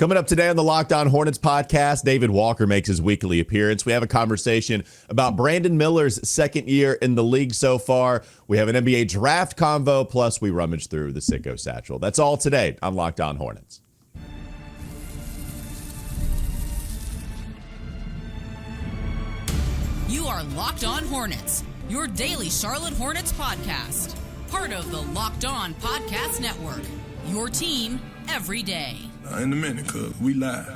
Coming up today on the Locked On Hornets podcast, David Walker makes his weekly appearance. We have a conversation about Brandon Miller's second year in the league so far. We have an NBA Draft convo, plus we rummage through the Sicko Satchel. That's all today on Locked On Hornets. You are Locked On Hornets, your daily Charlotte Hornets podcast. Part of the Locked On Podcast Network, your team every day. In a minute, cuz we live.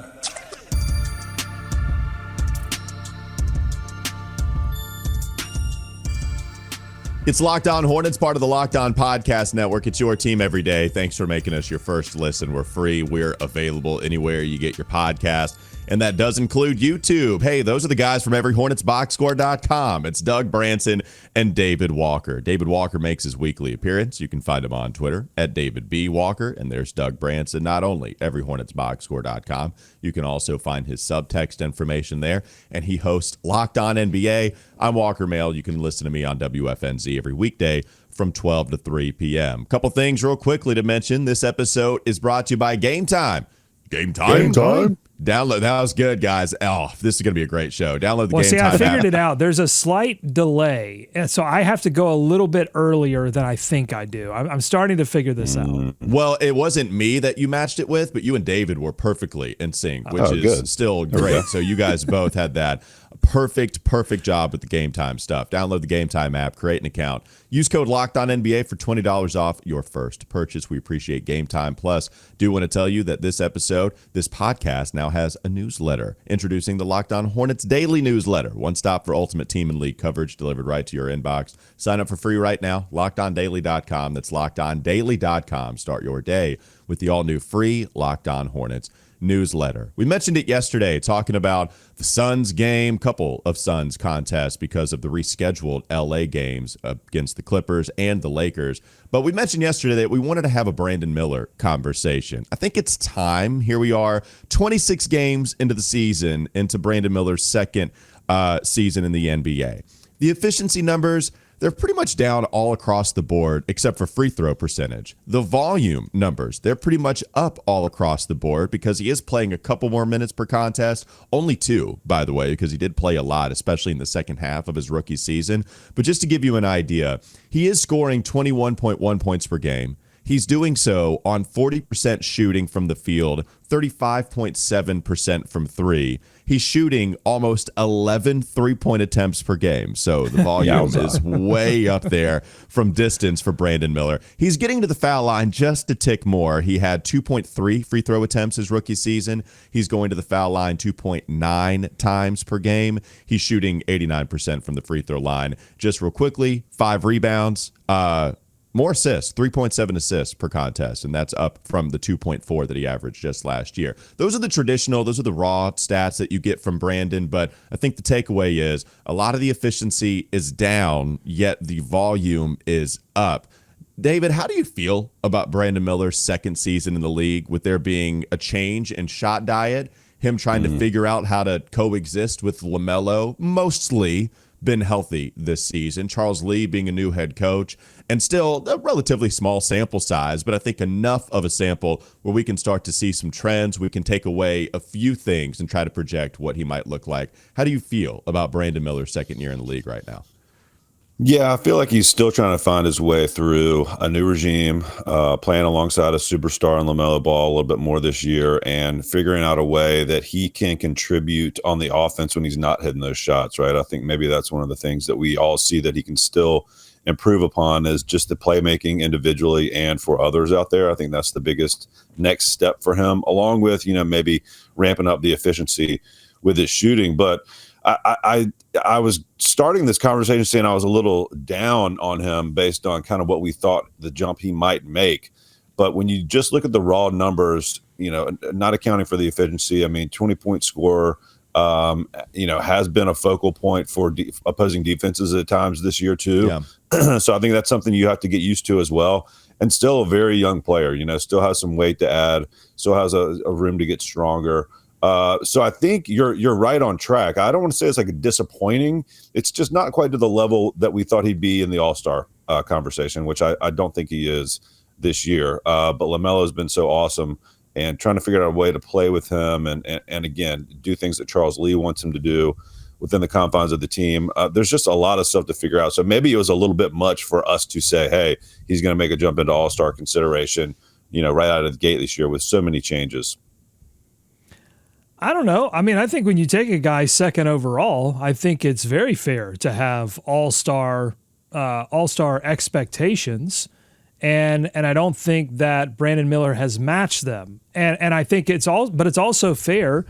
It's Locked On Hornets, part of the Locked On Podcast Network. It's your team every day. Thanks for making us your first listen. We're free. We're available anywhere you get your podcast. And that does include YouTube. Hey, those are the guys from Every Hornets Boxscore.com. It's Doug Branson and David Walker. David Walker makes his weekly appearance. You can find him on Twitter at David B. Walker. And there's Doug Branson, not only Every Hornets Boxscore.com. You can also find his subtext information there. And he hosts Locked On NBA. I'm Walker Mail. You can listen to me on WFNZ every weekday from 12 to 3 p.m. Couple things real quickly to mention. This episode is brought to you by Game Time. Game Time? Game Time? Download. That was good, guys. Oh, this is going to be a great show. Download the Game Time I figured app. it out. There's a slight delay, and so I have to go a little bit earlier than I think I do. I'm starting to figure this out. Well, it wasn't me that you matched it with, but you and David were perfectly in sync, which is good. still great. So you guys both had that perfect job with the Game Time stuff. Download the Game Time app, create an account. Use code LOCKEDONNBA for $20 off your first purchase. We appreciate Game Time. Plus, do want to tell you that this podcast now has a newsletter. Introducing the Locked On Hornets Daily Newsletter. One stop for ultimate team and league coverage delivered right to your inbox. Sign up for free right now. LockedOnDaily.com. That's LockedOnDaily.com. Start your day with the all-new free Locked On Hornets newsletter. We mentioned it yesterday, talking about the Suns game, couple of Suns contests because of the rescheduled LA games against the Clippers and the Lakers. But we mentioned yesterday that we wanted to have a Brandon Miller conversation. I think it's time. Here we are, 26 games into the season, into Brandon Miller's second season in the NBA. The efficiency numbers, they're pretty much down all across the board except for free throw percentage. The volume numbers, they're pretty much up all across the board because he is playing a couple more minutes per contest. Only 2, by the way, because he did play a lot, especially in the second half of his rookie season. But just to give you an idea, he is scoring 21.1 points per game. He's doing so on 40% shooting from the field, 35.7% from three. He's shooting almost 11 three-point attempts per game. So the volume is way up there from distance for Brandon Miller. He's getting to the foul line just a tick more. He had 2.3 free throw attempts his rookie season. He's going to the foul line 2.9 times per game. He's shooting 89% from the free throw line. Just real quickly, 5 rebounds. More assists, 3.7 assists per contest, and that's up from the 2.4 that he averaged just last year. Those are the raw stats that you get from Brandon, but I think the takeaway is a lot of the efficiency is down, yet the volume is up. David, how do you feel about Brandon Miller's second season in the league with there being a change in shot diet, him trying to figure out how to coexist with Lamelo, mostly been healthy this season, Charles Lee being a new head coach, and still a relatively small sample size, but I think enough of a sample where we can start to see some trends. We can take away a few things and try to project what he might look like. How do you feel about Brandon Miller's second year in the league right now? Yeah, I feel like he's still trying to find his way through a new regime, playing alongside a superstar in Lamelo Ball a little bit more this year, and figuring out a way that he can contribute on the offense when he's not hitting those shots, right? I think maybe that's one of the things that we all see that he can still improve upon is just the playmaking individually and for others out there. I think that's the biggest next step for him, along with, maybe ramping up the efficiency with his shooting. But I was starting this conversation saying I was a little down on him based on kind of what we thought the jump he might make. But when you just look at the raw numbers, not accounting for the efficiency, 20-point scorer, has been a focal point for opposing defenses at times this year too. Yeah. So I think that's something you have to get used to as well. And still a very young player, still has some weight to add, still has a room to get stronger. So I think you're right on track. I don't want to say it's like a disappointing. It's just not quite to the level that we thought he'd be in the All-Star conversation, which I don't think he is this year. But LaMelo has been so awesome. and trying to figure out a way to play with him and again, do things that Charles Lee wants him to do within the confines of the team. There's just a lot of stuff to figure out. So maybe it was a little bit much for us to say, hey, he's going to make a jump into all-star consideration, right out of the gate this year with so many changes. I don't know. I mean, I think when you take a guy second overall, I think it's very fair to have all-star expectations. And I don't think that Brandon Miller has matched them. And I think it's also fair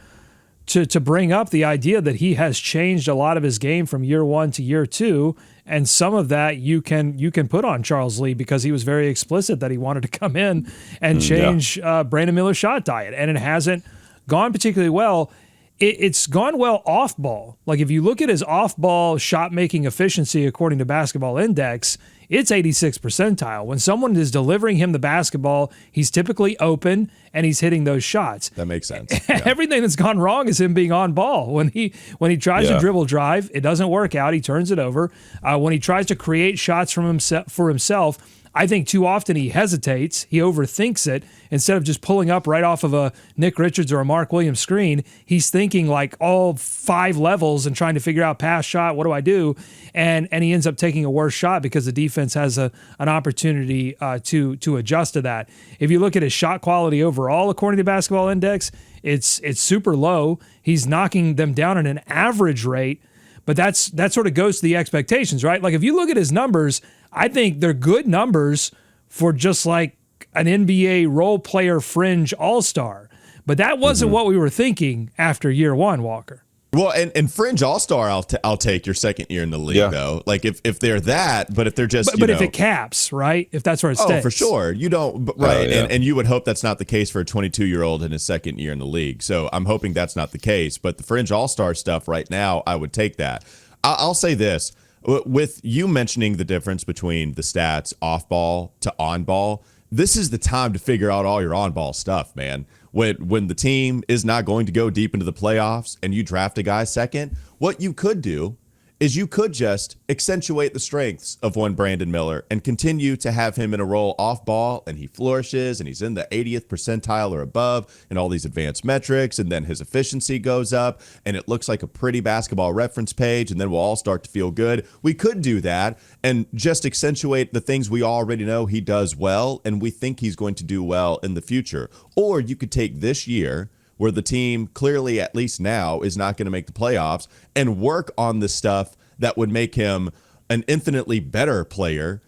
to bring up the idea that he has changed a lot of his game from year one to year two. And some of that you can put on Charles Lee because he was very explicit that he wanted to come in and change Brandon Miller's shot diet. And it hasn't gone particularly well. It's gone well off ball. Like if you look at his off ball shot making efficiency according to Basketball Index, it's 86th percentile. When someone is delivering him the basketball, he's typically open and he's hitting those shots. That makes sense. Yeah. Everything that's gone wrong is him being on ball. When he tries to dribble drive, it doesn't work out. He turns it over. When he tries to create shots for himself, I think too often he hesitates. He overthinks it. Instead of just pulling up right off of a Nick Richards or a Mark Williams screen, he's thinking like all 5 levels and trying to figure out pass shot. What do I do? And he ends up taking a worse shot because the defense has an opportunity to adjust to that. If you look at his shot quality overall, according to Basketball Index, it's super low. He's knocking them down at an average rate. But that sort of goes to the expectations, right? Like if you look at his numbers, I think they're good numbers for just like an NBA role player fringe all-star. But that wasn't what we were thinking after year one, Walker. Well, and fringe all-star, I'll take your second year in the league, though. Like if they're that, but if they're just, but if it caps, right? If that's where it stays. Oh, for sure. You don't, right. And you would hope that's not the case for a 22-year-old in his second year in the league. So I'm hoping that's not the case. But the fringe all-star stuff right now, I would take that. I'll say this. With you mentioning the difference between the stats off ball to on ball, this is the time to figure out all your on ball stuff, man. When the team is not going to go deep into the playoffs and you draft a guy second, what you could do is you could just accentuate the strengths of one Brandon Miller and continue to have him in a role off ball and he flourishes and he's in the 80th percentile or above in all these advanced metrics, and then his efficiency goes up and it looks like a pretty basketball reference page, and then we'll all start to feel good. We could do that and just accentuate the things we already know he does well and we think he's going to do well in the future. Or you could take this year where the team clearly, at least now, is not going to make the playoffs, and work on the stuff that would make him an infinitely better player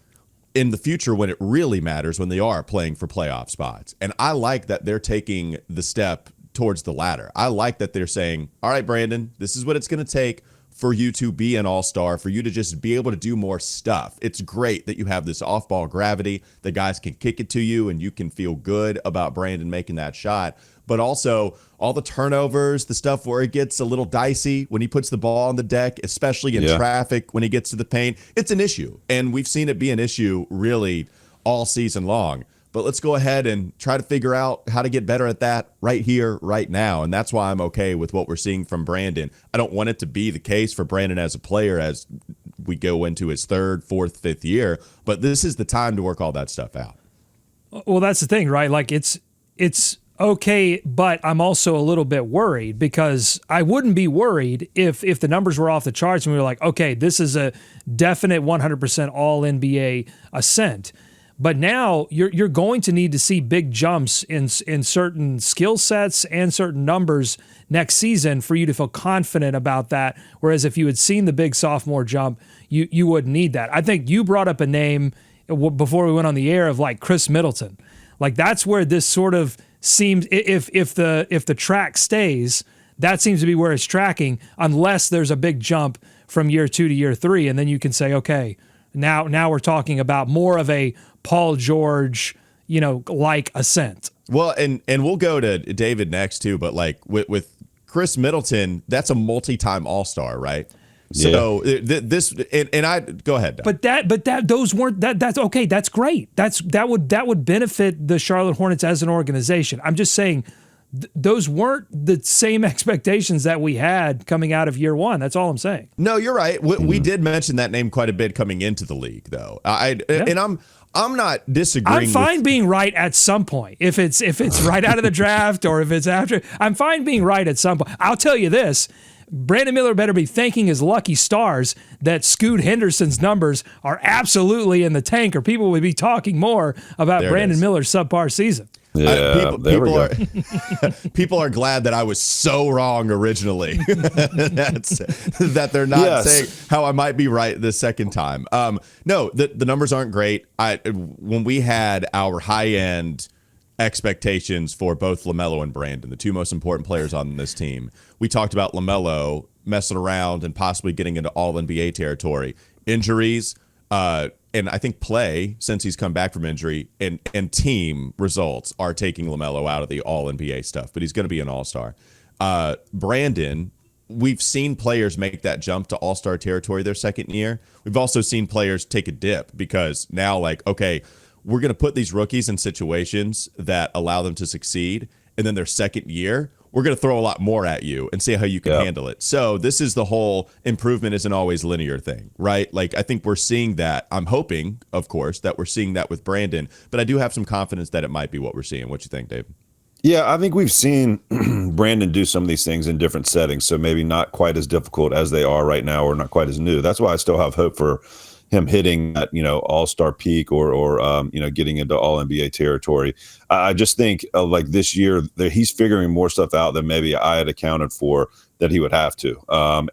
in the future when it really matters, when they are playing for playoff spots. And I like that they're taking the step towards the latter. I like that they're saying, all right, Brandon, this is what it's going to take for you to be an all-star, for you to just be able to do more stuff. It's great that you have this off-ball gravity. The guys can kick it to you, and you can feel good about Brandon making that shot. But also all the turnovers, the stuff where it gets a little dicey when he puts the ball on the deck, especially in traffic when he gets to the paint. It's an issue, and we've seen it be an issue really all season long. But let's go ahead and try to figure out how to get better at that right here, right now. And that's why I'm okay with what we're seeing from Brandon. I don't want it to be the case for Brandon as a player as we go into his 3rd, 4th, 5th year. But this is the time to work all that stuff out. Well, that's the thing, right? Like it's okay, but I'm also a little bit worried because I wouldn't be worried if the numbers were off the charts and we were like, okay, this is a definite 100% all NBA ascent. But now you're going to need to see big jumps in certain skill sets and certain numbers next season for you to feel confident about that. Whereas if you had seen the big sophomore jump, you wouldn't need that. I think you brought up a name before we went on the air of like Chris Middleton. Like that's where this sort of seems, if the track stays, that seems to be where it's tracking, unless there's a big jump from year 2 to year 3, and then you can say, okay, now we're talking about more of a Paul George, like ascent. Well, and we'll go to David next too, but like with Chris Middleton, that's a multi-time All-Star, right? Yeah. So this and I go ahead. But those weren't that's okay. That's great. That would benefit the Charlotte Hornets as an organization. I'm just saying those weren't the same expectations that we had coming out of year one. That's all I'm saying. No, you're right. We did mention that name quite a bit coming into the league, though. And I'm not disagreeing. I'm fine being right at some point. If it's right out of the draft or if it's after, I'm fine being right at some point. I'll tell you this. Brandon Miller better be thanking his lucky stars that Scoot Henderson's numbers are absolutely in the tank, or people would be talking more about Brandon Miller's subpar season. Yeah, people are glad that I was so wrong originally. that they're not saying how I might be right the second time. No, the numbers aren't great. When we had our high end expectations for both LaMelo and Brandon, the two most important players on this team, we talked about LaMelo messing around and possibly getting into all NBA territory. Injuries, and I think play since he's come back from injury and team results are taking LaMelo out of the all NBA stuff, but he's going to be an all-star. Brandon, we've seen players make that jump to all-star territory their second year. We've also seen players take a dip because now, like, okay, we're going to put these rookies in situations that allow them to succeed. And then their second year, we're going to throw a lot more at you and see how you can handle it. So this is the whole improvement isn't always linear thing, right? Like, I think we're seeing that. I'm hoping, of course, that we're seeing that with Brandon, but I do have some confidence that it might be what we're seeing. What you think, Dave? Yeah, I think we've seen Brandon do some of these things in different settings, so maybe not quite as difficult as they are right now or not quite as new. That's why I still have hope for him hitting that, all-star peak or getting into all NBA territory. I just think like this year he's figuring more stuff out than maybe I had accounted for that he would have to.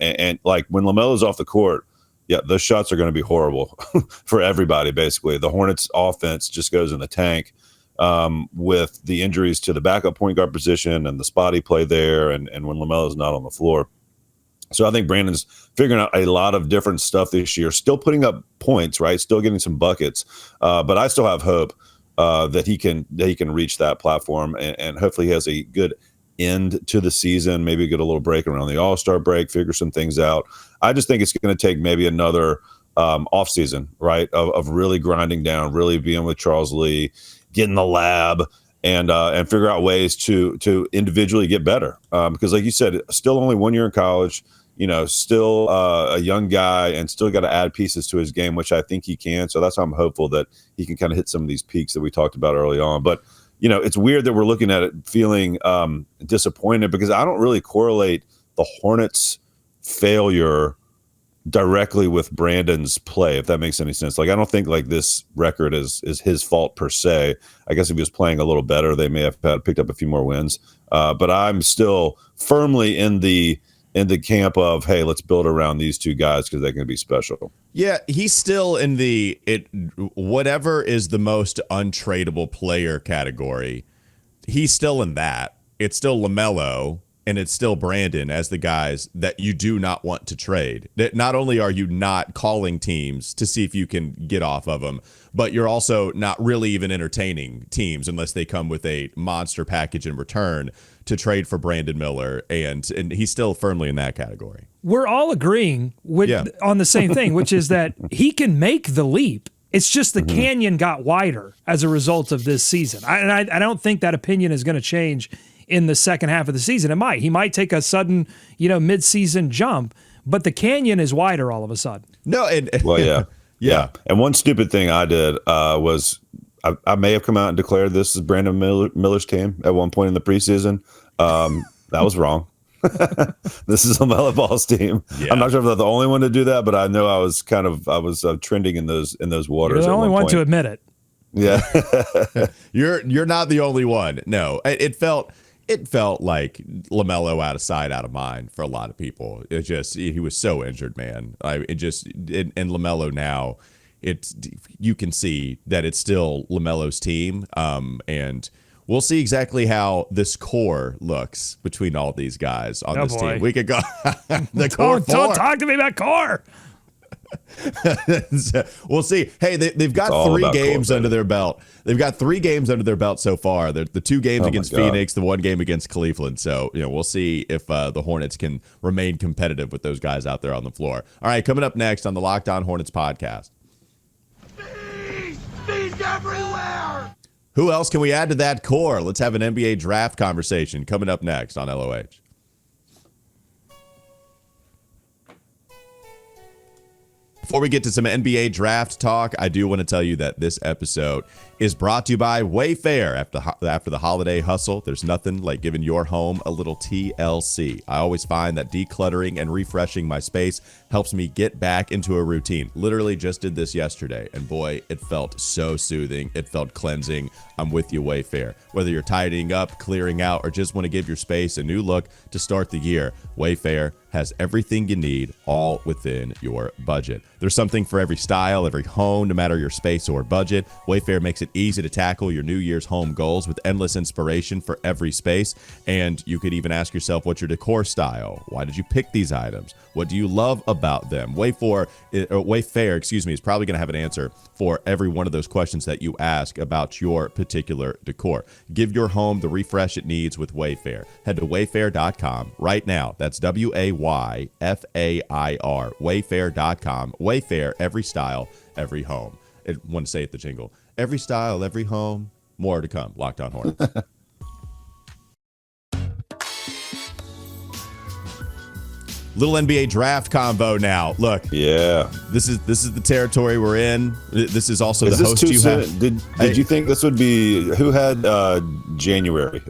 And like when LaMelo's off the court, yeah, those shots are going to be horrible for everybody. Basically, the Hornets offense just goes in the tank with the injuries to the backup point guard position and the spotty play there. And when LaMelo's not on the floor. So I think Brandon's figuring out a lot of different stuff this year, still putting up points, right? Still getting some buckets. But I still have hope that he can reach that platform and hopefully he has a good end to the season, maybe get a little break around the All-Star break, figure some things out. I just think it's going to take maybe another off season, right? Of really grinding down, really being with Charles Lee, get in the lab, and figure out ways to individually get better. Because like you said, still only 1 year in college, still a young guy and still got to add pieces to his game, which I think he can. So that's how I'm hopeful that he can kind of hit some of these peaks that we talked about early on. But, it's weird that we're looking at it feeling disappointed because I don't really correlate the Hornets' failure directly with Brandon's play, if that makes any sense. Like, I don't think like this record is his fault per se. I guess if he was playing a little better, they may have picked up a few more wins. But I'm still firmly in the camp of, hey, let's build around these two guys because they're going to be special. Yeah, he's still in whatever is the most untradeable player category. He's still in that. It's still LaMelo. And it's still Brandon as the guys that you do not want to trade. That not only are you not calling teams to see if you can get off of them, but you're also not really even entertaining teams unless they come with a monster package in return to trade for Brandon Miller. And he's still firmly in that category. We're all agreeing on the same thing, which is that he can make the leap. It's just the canyon got wider as a result of this season. I don't think that opinion is going to change in the second half of the season. He might take a sudden, mid-season jump, but the canyon is wider all of a sudden. No, yeah. And one stupid thing I did was I may have come out and declared this is Brandon Miller's team at one point in the preseason. That was wrong. This is Lamelo Ball's team. Yeah. I'm not sure if I'm the only one to do that, but I know I was trending in those waters. You're the only one to admit it. Yeah. You're not the only one. No, it felt like LaMelo out of sight, out of mind for a lot of people. He was so injured, man. And LaMelo now, you can see that it's still LaMelo's team. And we'll see exactly how this core looks between all these guys on this team. We could go the core. Don't talk to me about core. We'll see. Hey, they've got 3 games under their belt. They've got 3 games under their belt so far. The 2 games against Phoenix, the 1 game against Cleveland. So, we'll see if the Hornets can remain competitive with those guys out there on the floor. All right, coming up next on the Locked On Hornets podcast. Bees everywhere! Who else can we add to that core? Let's have an NBA draft conversation coming up next on LOH. Before we get to some NBA draft talk, I do want to tell you that this episode is brought to you by Wayfair. After the holiday hustle, there's nothing like giving your home a little TLC. I always find that decluttering and refreshing my space helps me get back into a routine. Literally just did this yesterday, and boy, it felt so soothing. It felt cleansing. I'm with you, Wayfair. Whether you're tidying up, clearing out, or just want to give your space a new look to start the year, Wayfair has everything you need, all within your budget. There's something for every style, every home, no matter your space or budget. Wayfair makes it easy to tackle your New Year's home goals with endless inspiration for every space. And you could even ask yourself, what's your decor style? Why did you pick these items? What do you love about them? Wayfair, is probably going to have an answer for every one of those questions that you ask about your particular decor. Give your home the refresh it needs with Wayfair. Head to wayfair.com right now. That's WAYFAIR, wayfair.com. Wayfair, every style, every home. I want to say it, the jingle. Every style, every home. More to come. Locked On Hornets. Little NBA draft combo now. Look, yeah, this is the territory we're in. This is also the host you have. Did you think this would be who had January?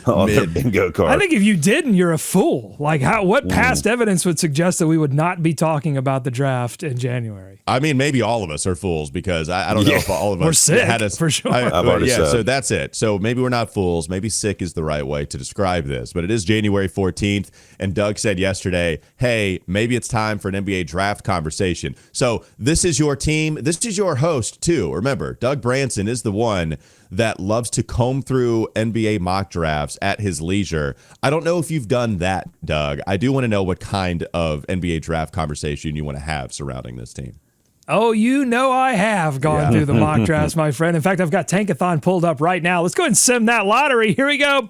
On their bingo card. I think if you didn't, you're a fool. Like, what past evidence would suggest that we would not be talking about the draft in January? I mean, maybe all of us are fools because I don't know if all of us we're sick, had us for sure. I've already said. So that's it. So maybe we're not fools. Maybe sick is the right way to describe this. But it is January 14th, and Doug said yesterday, hey, maybe it's time for an NBA draft conversation. So this is your team. This is your host, too. Remember, Doug Branson is the one that loves to comb through NBA mock drafts at his leisure. I don't know if you've done that, Doug. I do want to know what kind of NBA draft conversation you want to have surrounding this team. Oh, you know I have gone through the mock drafts, my friend. In fact, I've got Tankathon pulled up right now. Let's go ahead and sim that lottery. Here we go. And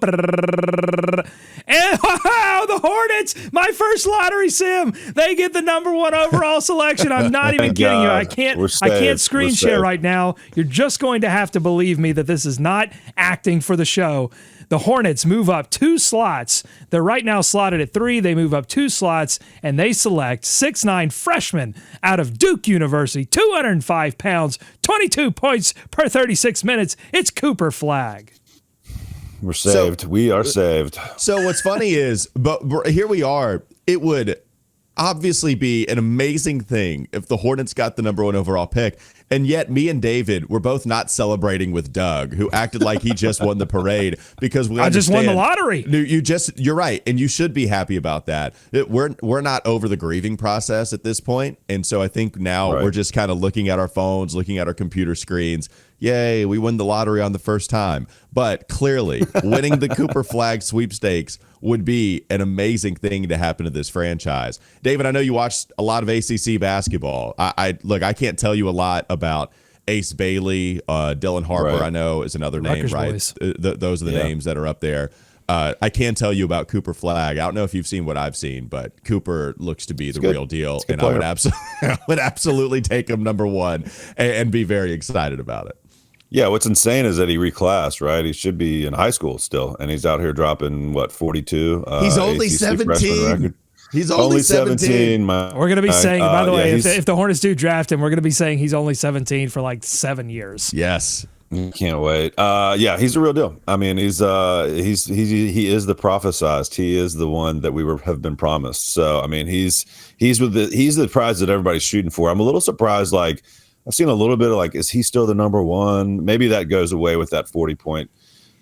the Hornets, my first lottery sim. They get the number 1 overall selection. I'm not even kidding you. I can't screen share right now. You're just going to have to believe me that this is not acting for the show. The Hornets move up 2 slots. They're right now slotted at 3. They move up 2 slots, and they select 6'9" freshman out of Duke University, 205 pounds, 22 points per 36 minutes. It's Cooper Flagg. We're saved. We are saved. So what's funny is, but here we are. It would obviously be an amazing thing if the Hornets got the number 1 overall pick. And yet me and David were both not celebrating with Doug, who acted like he just won the parade because we I just won the lottery. You're right. And you should be happy about that. We're not over the grieving process at this point. And so I think now we're just kind of looking at our phones, looking at our computer screens. Yay, we won the lottery on the first time. But clearly, winning the Cooper Flagg sweepstakes would be an amazing thing to happen to this franchise. David, I know you watched a lot of ACC basketball. I can't tell you a lot about Ace Bailey, Dylan Harper. I know is another name, Rutgers right? boys. Those are the names that are up there. I can tell you about Cooper Flagg. I don't know if you've seen what I've seen, but Cooper looks to be the real deal, and I would absolutely take him number 1 and be very excited about it. Yeah, what's insane is that he reclassed, right? He should be in high school still, and he's out here dropping, 42? He's only 17. He's only 17. We're going to be saying, by the way, if the Hornets do draft him, we're going to be saying he's only 17 for like 7 years. Yes. Can't wait. Yeah, he's the real deal. I mean, he is the prophesized. He is the one that have been promised. So, I mean, he's the prize that everybody's shooting for. I'm a little surprised, like, I've seen a little bit of is he still the number 1? Maybe that goes away with that 40-point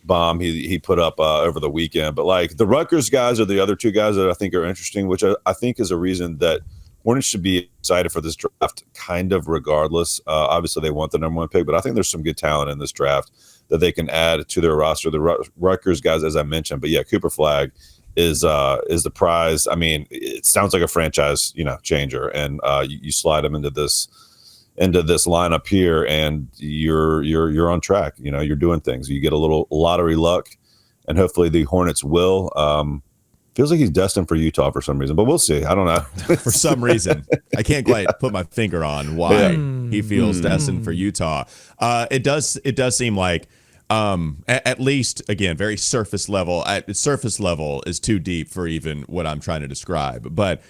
bomb he put up over the weekend. But the Rutgers guys are the other 2 guys that I think are interesting, which I think is a reason that Hornets should be excited for this draft, kind of regardless. Obviously, they want the number 1 pick, but I think there's some good talent in this draft that they can add to their roster. The Rutgers guys, as I mentioned, but yeah, Cooper Flagg is the prize. I mean, it sounds like a franchise, changer, and you slide him into this lineup here, and you're on track. You're doing things. You get a little lottery luck, and hopefully the Hornets will. Feels like he's destined for Utah for some reason, but we'll see. I don't know. For some reason, I can't quite put my finger on why. he feels destined for Utah. It does seem like, at least, again, very surface level. Surface level is too deep for even what I'm trying to describe. But,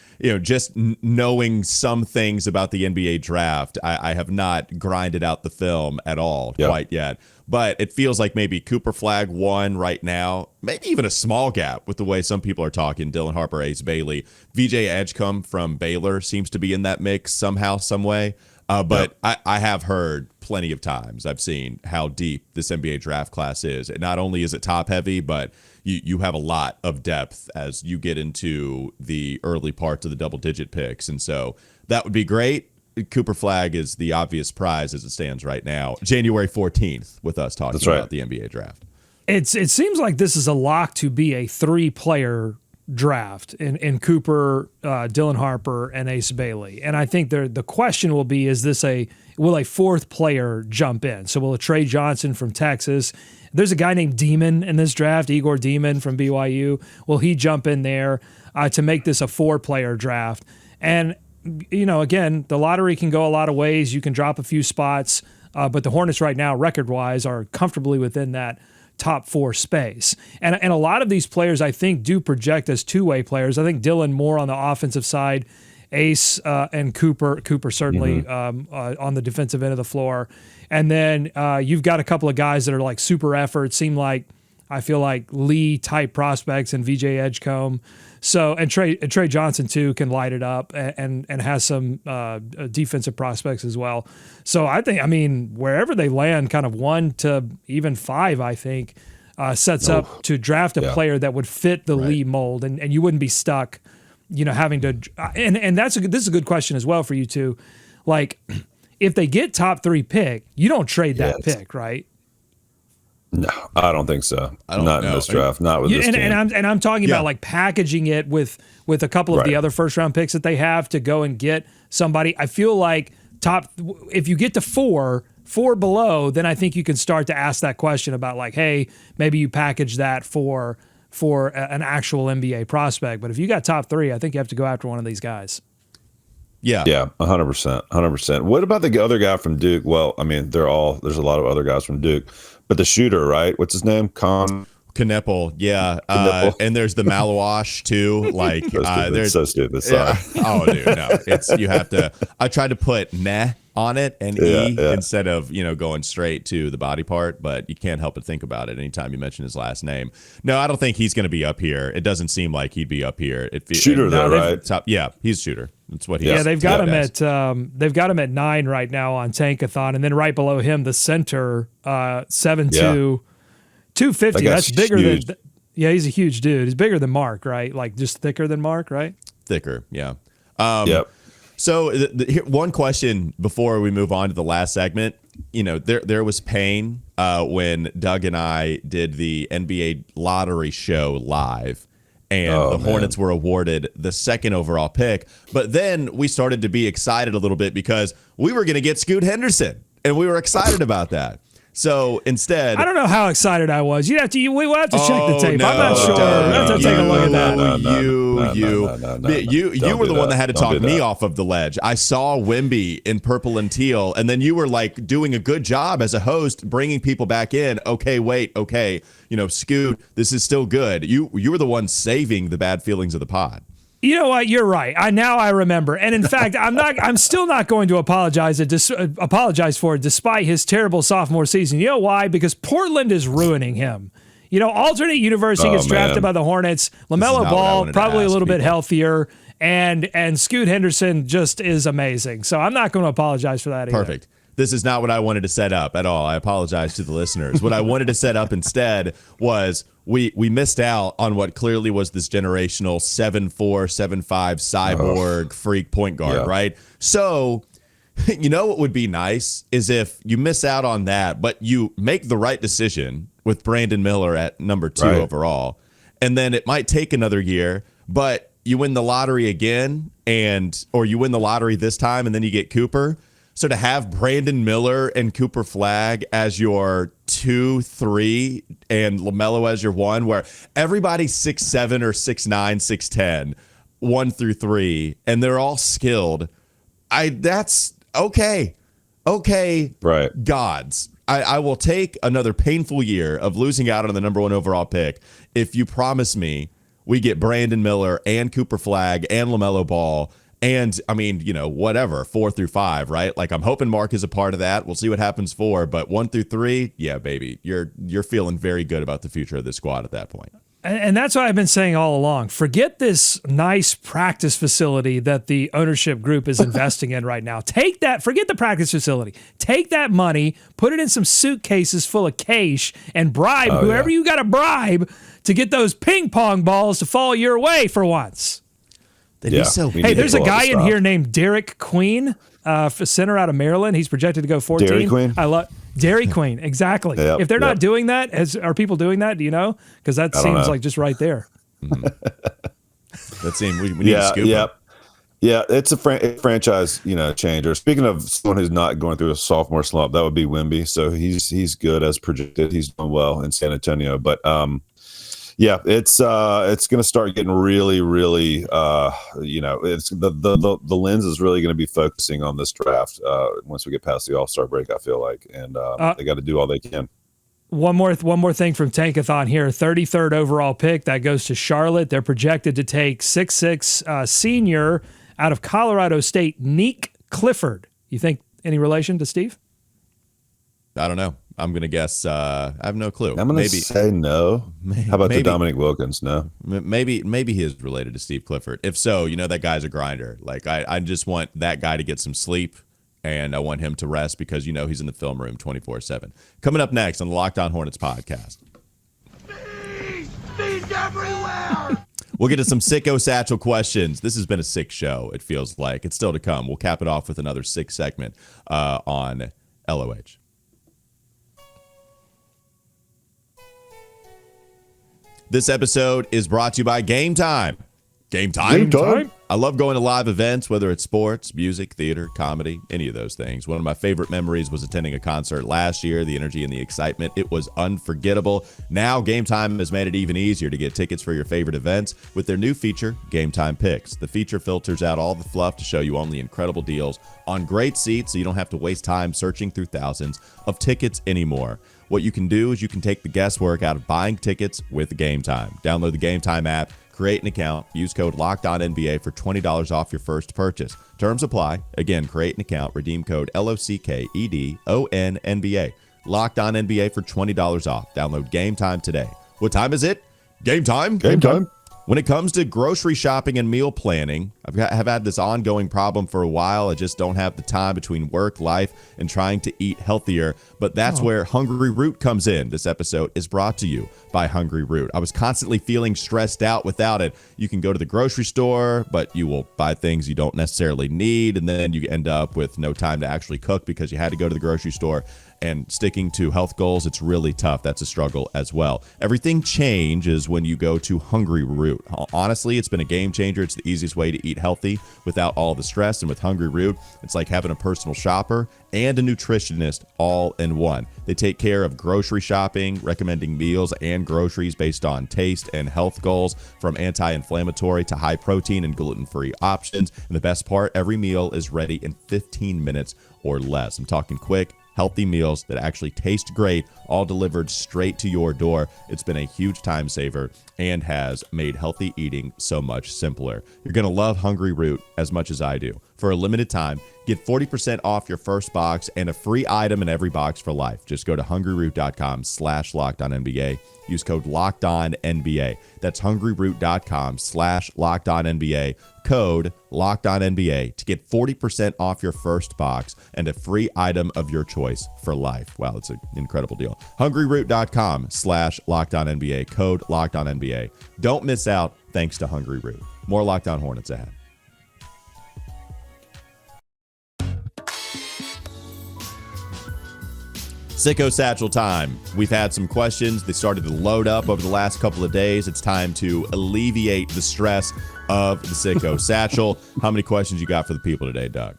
just knowing some things about the NBA draft, I have not grinded out the film at all quite yet. But it feels like maybe Cooper Flagg 1 right now, maybe even a small gap with the way some people are talking. Dylan Harper, Ace Bailey, VJ Edgecombe from Baylor seems to be in that mix somehow, some way. But I have heard plenty of times, I've seen how deep this NBA draft class is. And not only is it top heavy, but you have a lot of depth as you get into the early parts of the double digit picks. And so that would be great. Cooper Flagg is the obvious prize as it stands right now. January 14th with us talking about the NBA draft. It seems like this is a lock to be a 3-player draft in Cooper, Dylan Harper, and Ace Bailey. And I think the question will be, will a 4th player jump in? So will a Trey Johnson from Texas? There's a guy named Demon in this draft, Igor Demon from BYU. Will he jump in there to make this a 4-player draft? And again, the lottery can go a lot of ways. You can drop a few spots, but the Hornets right now, record-wise, are comfortably within that top 4 space. And a lot of these players, I think, do project as two-way players. I think Dylan more on the offensive side, Ace and Cooper certainly on the defensive end of the floor. And then you've got a couple of guys that are like super effort, I feel like Lee-type prospects and VJ Edgecombe. So and Trey Johnson too can light it up and has some defensive prospects as well. So I think wherever they land, kind of 1 to even 5, I think sets up to draft a player that would fit the Lee mold, and you wouldn't be stuck, having to. And this is a good question as well for you too. Like, if they get top 3 pick, you don't trade that pick, right? No, I don't think so. Not in this draft. Not with this team. And I'm talking about like packaging it with a couple of the other first round picks that they have to go and get somebody. I feel like if you get to 4 below, then I think you can start to ask that question about like, hey, maybe you package that for an actual NBA prospect. But if you got top 3, I think you have to go after one of these guys. Yeah, 100%. What about the other guy from Duke? Well, there's a lot of other guys from Duke. But the shooter, right? What's his name? Kneppel, yeah. And there's the Malawash too. Like, there's so stupid. Sorry. Oh, dude, no. You have to. I tried to put "meh" on it and instead of going straight to the body part, but you can't help but think about it anytime you mention his last name. No, I don't think he's going to be up here. It doesn't seem like he'd be up here. Shooter though, right? Yeah, he's a shooter. That's what he is. Yeah, they've got him at 9 right now on Tankathon, and then right below him, the center, 7'2", 250. That's bigger huge. than. Yeah, he's a huge dude. He's bigger than Mark, right? Like just thicker than Mark, right? Thicker, yeah. Yep. So one question before we move on to the last segment. There was pain when Doug and I did the NBA lottery show live. And the Hornets were awarded the 2nd overall pick. But then we started to be excited a little bit because we were going to get Scoot Henderson. And we were excited about that. So instead, I don't know how excited I was. We'll have to check the tape. I'm not sure. We'll have to take a look at that. You were the one that had to talk me off of the ledge. I saw Wemby in purple and teal, and then you were like doing a good job as a host, bringing people back in. Okay, wait, okay, Scoot, this is still good. You were the one saving the bad feelings of the pod. You know what? You're right. I remember. And in fact, I'm still not going to apologize for it despite his terrible sophomore season. You know why? Because Portland is ruining him. Alternate university gets drafted by the Hornets. Lamelo Ball probably a little bit healthier, and Scoot Henderson just is amazing. So I'm not going to apologize for that either. Perfect. This is not what I wanted to set up at all. I apologize to the listeners. What I wanted to set up instead was we missed out on what clearly was this generational 7'4", 7'5" cyborg freak point guard, right? So, what would be nice is if you miss out on that, but you make the right decision with Brandon Miller at number 2 overall, and then it might take another year, but you win the lottery again, or you win the lottery this time, and then you get Cooper. So to have Brandon Miller and Cooper Flagg as your 2, 3, and LaMelo as your 1, where everybody's 6'7" or 6'9", 6'10", 1 through 3, and they're all skilled. That's okay. Okay, Right. gods. I will take another painful year of losing out on the number 1 overall pick if you promise me we get Brandon Miller and Cooper Flagg and Lamelo Ball and, I mean, whatever, 4 through 5, right? Like, I'm hoping Mark is a part of that. We'll see what happens 4, but 1 through 3, yeah, baby, you're feeling very good about the future of this squad at that point. And that's what I've been saying all along. Forget this nice practice facility that the ownership group is investing in right now. Take that, forget the practice facility. Take that money, put it in some suitcases full of cash, and bribe whoever you got to bribe to get those ping pong balls to fall your way for once. Be so. Hey, there's a guy in here named Derek Queen, center out of Maryland. He's projected to go 14. Dairy Queen? I love Dairy Queen, exactly. Yep, if they're not doing that, are people doing that? Do you know? Because that seems like just right there. That seems we need to scoop him. Yeah, it's a franchise, changer. Speaking of someone who's not going through a sophomore slump, that would be Wemby. So he's good as projected. He's doing well in San Antonio, but it's going to start getting really, really, it's the lens is really going to be focusing on this draft once we get past the All-Star break, I feel like, and they got to do all they can. One more thing from Tankathon here. 33rd overall pick that goes to Charlotte. They're projected to take 6'6" senior out of Colorado State, Neek Clifford. You think any relation to Steve? I don't know. I'm going to guess. I have no clue. I'm going to say no. How about the Dominic Wilkins? No. Maybe he is related to Steve Clifford. If so, that guy's a grinder. Like, I just want that guy to get some sleep, and I want him to rest because, he's in the film room 24/7. Coming up next on the Locked On Hornets podcast. He's everywhere. We'll get to some Sicko Satchel questions. This has been a sick show, it feels like. It's still to come. We'll cap it off with another sick segment on LOH. This episode is brought to you by Game Time. Game Time? I love going to live events, whether it's sports, music, theater, comedy, any of those things. One of my favorite memories was attending a concert last year. The energy and the excitement, it was unforgettable. Now, Game Time has made it even easier to get tickets for your favorite events with their new feature, Game Time Picks. The feature filters out all the fluff to show you only incredible deals on great seats so you don't have to waste time searching through thousands of tickets anymore. What you can do is you can take the guesswork out of buying tickets with Game Time. Download the Game Time app, create an account, use code LOCKEDONNBA for $20 off your first purchase. Terms apply. Again, create an account, redeem code LOCKEDONNBA. Locked On NBA for $20 off. Download Game Time today. What time is it? Game time. Game time. When it comes to grocery shopping and meal planning, I've had this ongoing problem for a while. I just don't have the time between work, life, and trying to eat healthier. But that's where Hungry Root comes in. This episode is brought to you by Hungry Root. I was constantly feeling stressed out without it. You can go to the grocery store, but you will buy things you don't necessarily need, and then you end up with no time to actually cook because you had to go to the grocery store. And sticking to health goals, it's really tough. That's a struggle as well. Everything changes when you go to Hungry Root. Honestly, it's been a game changer. It's the easiest way to eat healthy without all the stress. And with Hungry Root, it's like having a personal shopper and a nutritionist all in one. They take care of grocery shopping, recommending meals and groceries based on taste and health goals, from anti-inflammatory to high protein and gluten-free options. And the best part, every meal is ready in 15 minutes or less. I'm talking quick, healthy meals that actually taste great, all delivered straight to your door. It's been a huge time saver and has made healthy eating so much simpler. You're going to love Hungry Root as much as I do. For a limited time, get 40% off your first box and a free item in every box for life. Just go to hungryroot.com/LockedOnNBA. Use code LockedOnNBA. That's hungryroot.com/LockedOnNBA. Code LockedOnNBA to get 40% off your first box and a free item of your choice for life. Wow, it's an incredible deal. hungryroot.com/LockedOnNBA. Code LockedOnNBA. Don't miss out thanks to Hungry Root. More Locked On Hornets ahead. Sicko Satchel time. We've had some questions. They started to load up over the last couple of days. It's time to alleviate the stress of the Sicko Satchel. How many questions you got for the people today, Doug?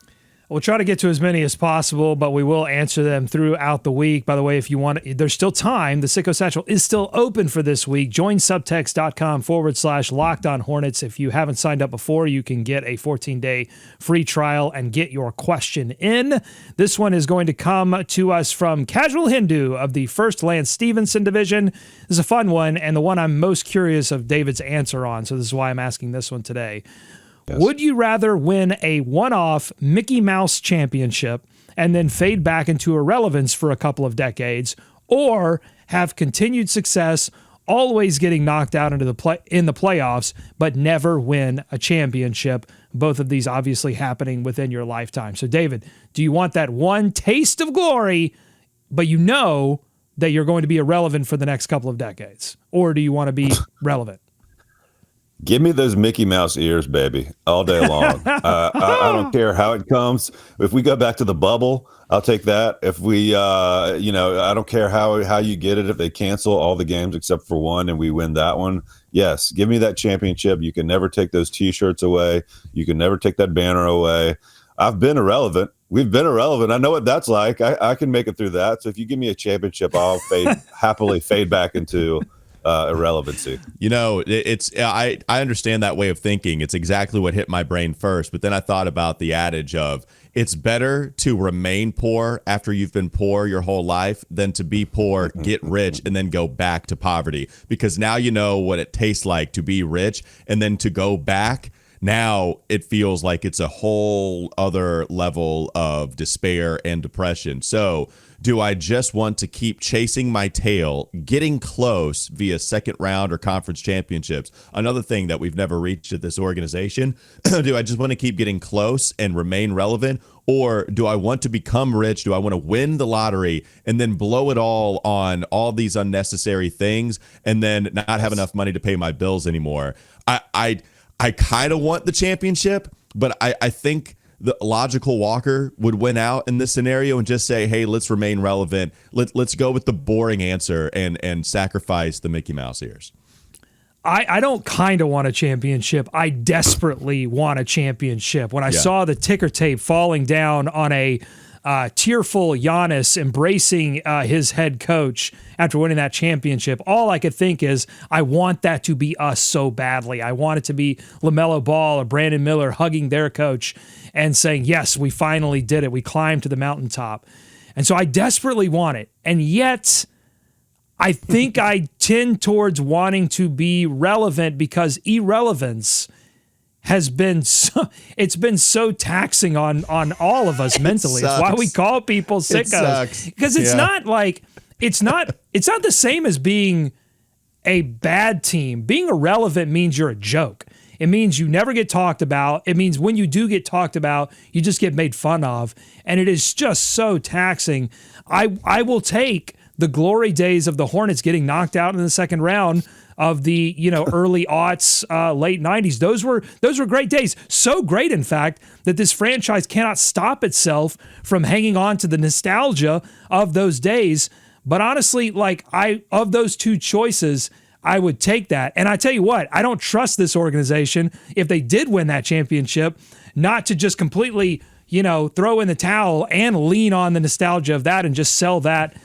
We'll try to get to as many as possible, but we will answer them throughout the week. By the way, if you want, there's still time. The Sicko Satchel is still open for this week. Join subtext.com/Locked On Hornets. If you haven't signed up before, you can get a 14-day free trial and get your question in. This one is going to come to us from Casual Hindu of the First Lance Stevenson division. This is a fun one and the one I'm most curious of David's answer on, so this is why I'm asking this one today. Yes. Would you rather win a one-off Mickey Mouse championship and then fade back into irrelevance for a couple of decades, or have continued success, always getting knocked out in the playoffs, but never win a championship? Both of these obviously happening within your lifetime. So, David, do you want that one taste of glory, but you know that you're going to be irrelevant for the next couple of decades, or do you want to be relevant? Give me those Mickey Mouse ears, baby, all day long. I don't care how it comes. If we go back to the bubble, I'll take that. If we, I don't care how you get it. If they cancel all the games except for one and we win that one, yes, give me that championship. You can never take those T-shirts away. You can never take that banner away. I've been irrelevant. We've been irrelevant. I know what that's like. I can make it through that. So if you give me a championship, I'll happily fade back into irrelevancy. I understand that way of thinking. It's exactly what hit my brain first. But then I thought about the adage of it's better to remain poor after you've been poor your whole life than to be poor, get rich, and then go back to poverty. Because now you know what it tastes like to be rich, and then to go back. Now it feels like it's a whole other level of despair and depression. So do I just want to keep chasing my tail, getting close via second round or conference championships? Another thing that we've never reached at this organization. Do I just want to keep getting close and remain relevant? Or do I want to become rich? Do I want to win the lottery and then blow it all on all these unnecessary things and then not have enough money to pay my bills anymore? I kind of want the championship, but I think the logical Walker would win out in this scenario and just say, hey, let's remain relevant. Let's go with the boring answer and sacrifice the Mickey Mouse ears. I don't kind of want a championship. I desperately want a championship. When I saw the ticker tape falling down on a tearful Giannis embracing his head coach after winning that championship, all I could think is, I want that to be us so badly. I want it to be Lamelo Ball or Brandon Miller hugging their coach and saying, yes, we finally did it. We climbed to the mountaintop. And so I desperately want it. And yet I think I tend towards wanting to be relevant because irrelevance has been it's been so taxing on all of us mentally. It's why we call people sickos. Because it's not like it's not the same as being a bad team. Being irrelevant means you're a joke. It means you never get talked about. It means when you do get talked about, you just get made fun of. And it is just so taxing. I will take the glory days of the Hornets getting knocked out in the second round of the early aughts, late 90s. Those were great days. So great, in fact, that this franchise cannot stop itself from hanging on to the nostalgia of those days. But honestly, of those two choices, I would take that. And I tell you what, I don't trust this organization, if they did win that championship, not to just completely throw in the towel and lean on the nostalgia of that and just sell that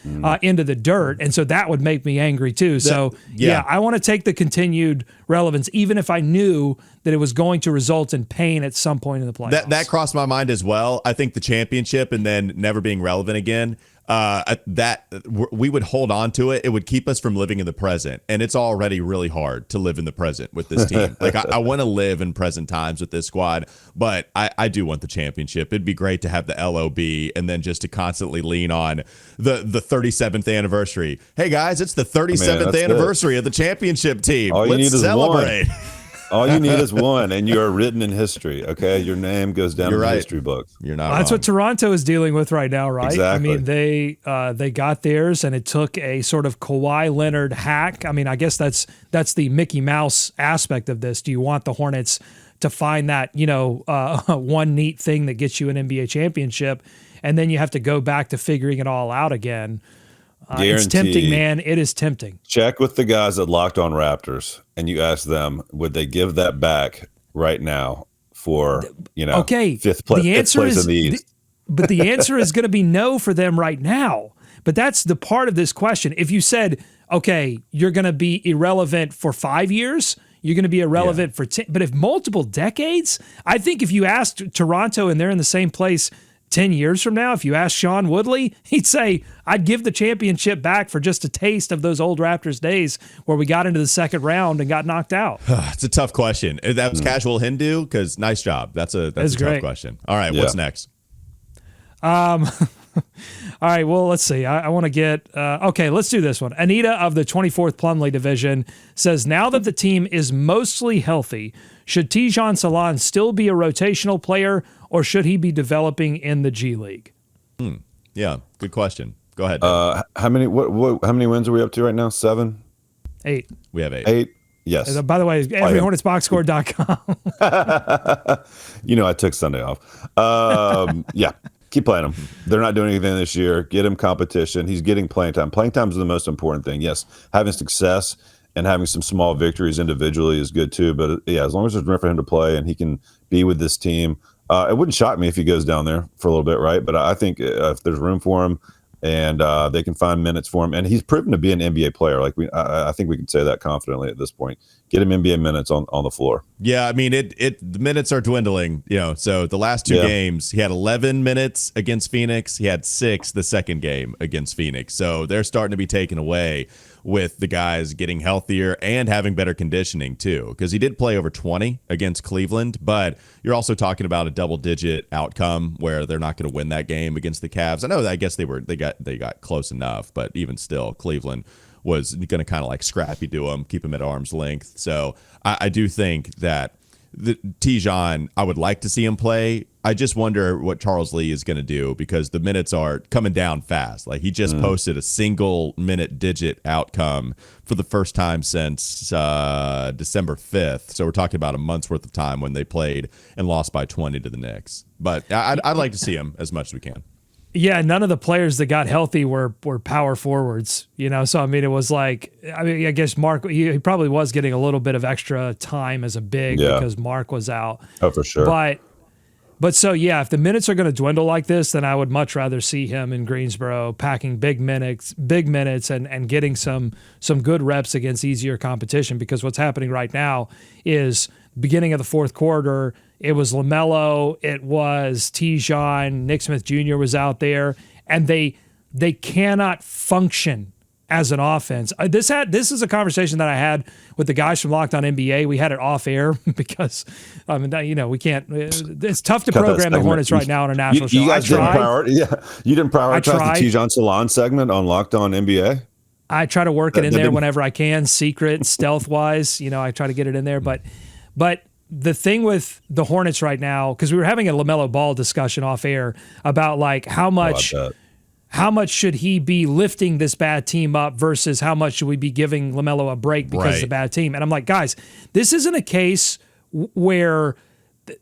into the dirt. And so that would make me angry too. I want to take the continued relevance, even if I knew that it was going to result in pain at some point in the playoffs. That crossed my mind as well. I think the championship and then never being relevant again, that we would hold on to it. It would keep us from living in the present. And it's already really hard to live in the present with this team. I want to live in present times with this squad, but I do want the championship. It'd be great to have the LOB and then just to constantly lean on the 37th anniversary. Hey guys, it's the 37th anniversary of the championship team. Let's celebrate. All you need is one, and you are written in history. Okay, your name goes down in the history books. You're not. That's what Toronto is dealing with right now, right? Exactly. I mean, they got theirs, and it took a sort of Kawhi Leonard hack. I mean, I guess that's the Mickey Mouse aspect of this. Do you want the Hornets to find that one neat thing that gets you an NBA championship, and then you have to go back to figuring it all out again? It's tempting, man. It is tempting. Check with the guys at Locked On Raptors, and you ask them, would they give that back right now for, okay, fifth the place answer is, in the East. but the answer is going to be no for them right now. But that's the part of this question. If you said, okay, you're going to be irrelevant for 5 years, you're going to be irrelevant for 10, but if multiple decades, I think if you asked Toronto and they're in the same place 10 years from now, if you ask Sean Woodley, he'd say, I'd give the championship back for just a taste of those old Raptors days where we got into the second round and got knocked out. It's a tough question. That was Casual Hindu, because nice job. That's a tough question. All right, what's next? All right, well, let's see. I want to get okay, let's do this one. Anita of the 24th Plumlee Division says, now that the team is mostly healthy, should Tijan Salon still be a rotational player, or should he be developing in the G League? Yeah, good question. Go ahead. How many wins are we up to right now? 7? 8. We have 8. 8? Yes. By the way, everyhornetsboxscore.com. I took Sunday off. Yeah. Keep playing him. They're not doing anything this year. Get him competition. He's getting playing time. Playing time is the most important thing. Yes, having success and having some small victories individually is good too. But yeah, as long as there's room for him to play and he can be with this team, it wouldn't shock me if he goes down there for a little bit, right? But I think if there's room for him and they can find minutes for him, and he's proven to be an NBA player. I think we can say that confidently at this point. Get him NBA minutes on the floor. Yeah, I mean, the minutes are dwindling. So the last 2 games, he had 11 minutes against Phoenix. He had 6 the second game against Phoenix. So they're starting to be taken away with the guys getting healthier and having better conditioning too. Because he did play over 20 against Cleveland, but you're also talking about a double-digit outcome where they're not going to win that game against the Cavs. I guess they got close enough, but even still, Cleveland was going to kind of like scrappy to him, keep him at arm's length. So I do think that Tijan, I would like to see him play. I just wonder what Charles Lee is going to do, because the minutes are coming down fast. Like, he just posted a single minute digit outcome for the first time since December 5th. So we're talking about a month's worth of time when they played and lost by 20 to the Knicks. But I'd like to see him as much as we can. Yeah, none of the players that got healthy were power forwards, So, I mean, it was like, I guess Mark, he probably was getting a little bit of extra time as a big because Mark was out. Oh, for sure. But so, yeah, if the minutes are going to dwindle like this, then I would much rather see him in Greensboro packing big minutes and getting some good reps against easier competition, because what's happening right now is beginning of the fourth quarter, it was LaMelo, it was Tijan, Nick Smith Jr. was out there, and they cannot function as an offense. This is a conversation that I had with the guys from Locked On NBA. We had it off air because, we can't. It's tough to program the Hornets right now on a national show. You guys didn't prioritize the Tijan Salon segment on Locked On NBA. I try to work it in there whenever I can, secret, stealth-wise. I try to get it in there, but the thing with the Hornets right now, because we were having a Lamelo Ball discussion off air about like how much should he be lifting this bad team up versus how much should we be giving Lamelo a break because it's a bad team. And I'm like, guys, this isn't a case where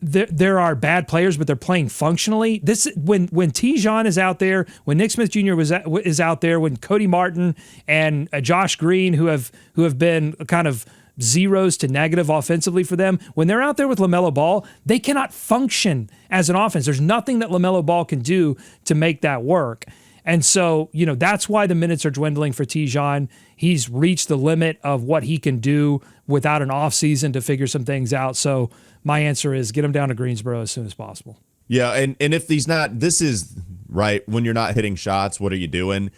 there are bad players, but they're playing functionally. When Tijan is out there, when Nick Smith Jr. is out there, when Cody Martin and Josh Green, who have been kind of zeros to negative offensively for them, when they're out there with LaMelo Ball, they cannot function as an offense. There's nothing that LaMelo Ball can do to make that work. And so, that's why the minutes are dwindling for Tijan. He's reached the limit of what he can do without an offseason to figure some things out. So my answer is get him down to Greensboro as soon as possible. Yeah, and if he's not, this is right, when you're not hitting shots, what are you doing?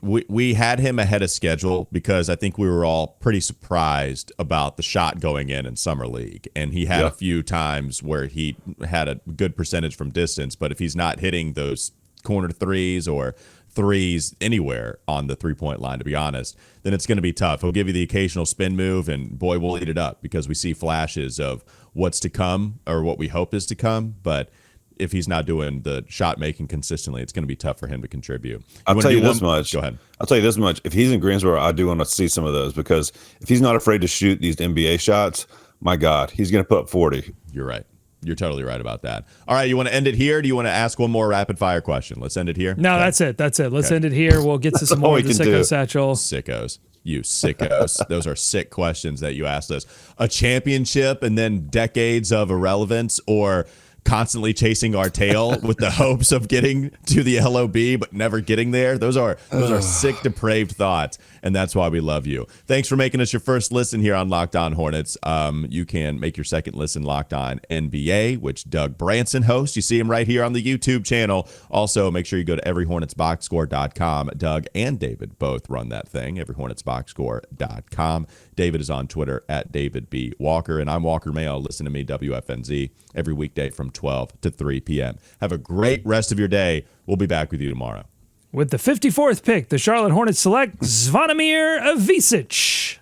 We had him ahead of schedule because I think we were all pretty surprised about the shot going in Summer League. And he had a few times where he had a good percentage from distance. But if he's not hitting those corner threes or threes anywhere on the three-point line, to be honest, then it's going to be tough. He'll give you the occasional spin move, and boy, we'll eat it up because we see flashes of what's to come or what we hope is to come. But if he's not doing the shot making consistently, it's going to be tough for him to contribute. I'll tell you this much. Go ahead. I'll tell you this much. If he's in Greensboro, I do want to see some of those, because if he's not afraid to shoot these NBA shots, my God, he's going to put up 40. You're right. You're totally right about that. All right, you want to end it here? Or do you want to ask one more rapid fire question? Let's end it here. No, Okay. that's it. Let's end it here. We'll get to some more of the Sicko Satchel. Sickos. You sickos. Those are sick questions that you asked us. A championship and then decades of irrelevance, or constantly chasing our tail with the hopes of getting to the LOB but never getting there. Those are sick, depraved thoughts, and that's why we love you. Thanks for making us your first listen here on Locked On Hornets. You can make your second listen Locked On NBA, which Doug Branson hosts. You see him right here on the YouTube channel. Also, make sure you go to everyhornetsboxscore.com. Doug and David both run that thing, everyhornetsboxscore.com. David is on Twitter at David B. Walker, and I'm Walker Mayo. Listen to me, WFNZ, every weekday from 12 to 3 p.m. Have a great rest of your day. We'll be back with you tomorrow. With the 54th pick, the Charlotte Hornets select Zvonimir Ivicic.